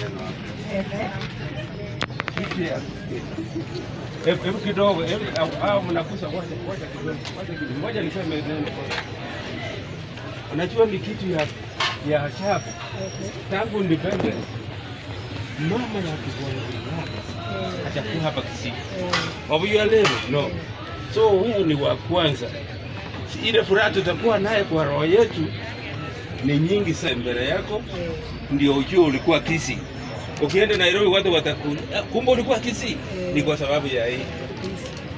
maneno hapo. Hebu kidogo, au mnakusa ngoja niseme neno. Unajua ni kitu ya ajabu. Tangu independence mama ya Kibwana hajakuwa hapa Kisii. Wabuyua leo no. So wewe ni wa kwanza. Ile furaha tutakuwa naye kwa roho yetu ni nyingi sana mbele yako. Ndio ujue ulikuwa Kisii. Ukienda Nairobi watu watakuuliza kumbe ulikuwa Kisii. Ni kwa sababu ya hii.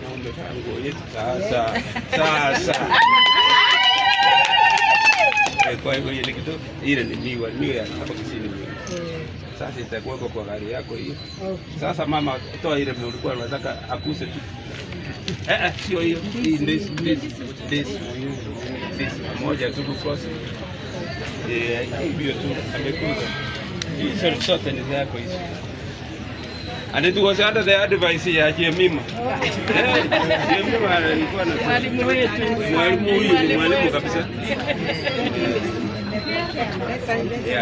Naomba tangu yetu sasa. Kwa hivyo ile kitu ile ni miwa ya hapa Kisii. Sasa itakuwa kwa gari yako hiyo. Sasa mama toa ile ulikuwa unataka akuse tu. Sio hiyo. This moja tu kukosa. Hiyo tu amekuza. Hizo zote ni zako hizo. And it was under the advice ya Jemima. Jemima alikuwa na mwalimu wetu. Mwalimu kabisa.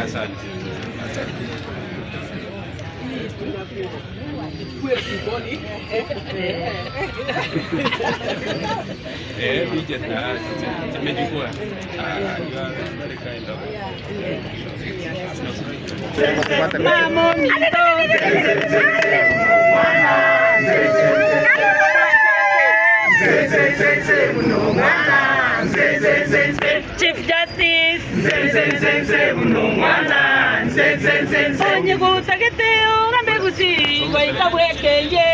Asante. Chief Justice onye kutaketeo ngambe kusi waika bwekeye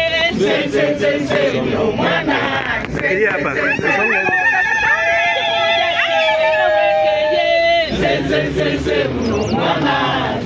mwana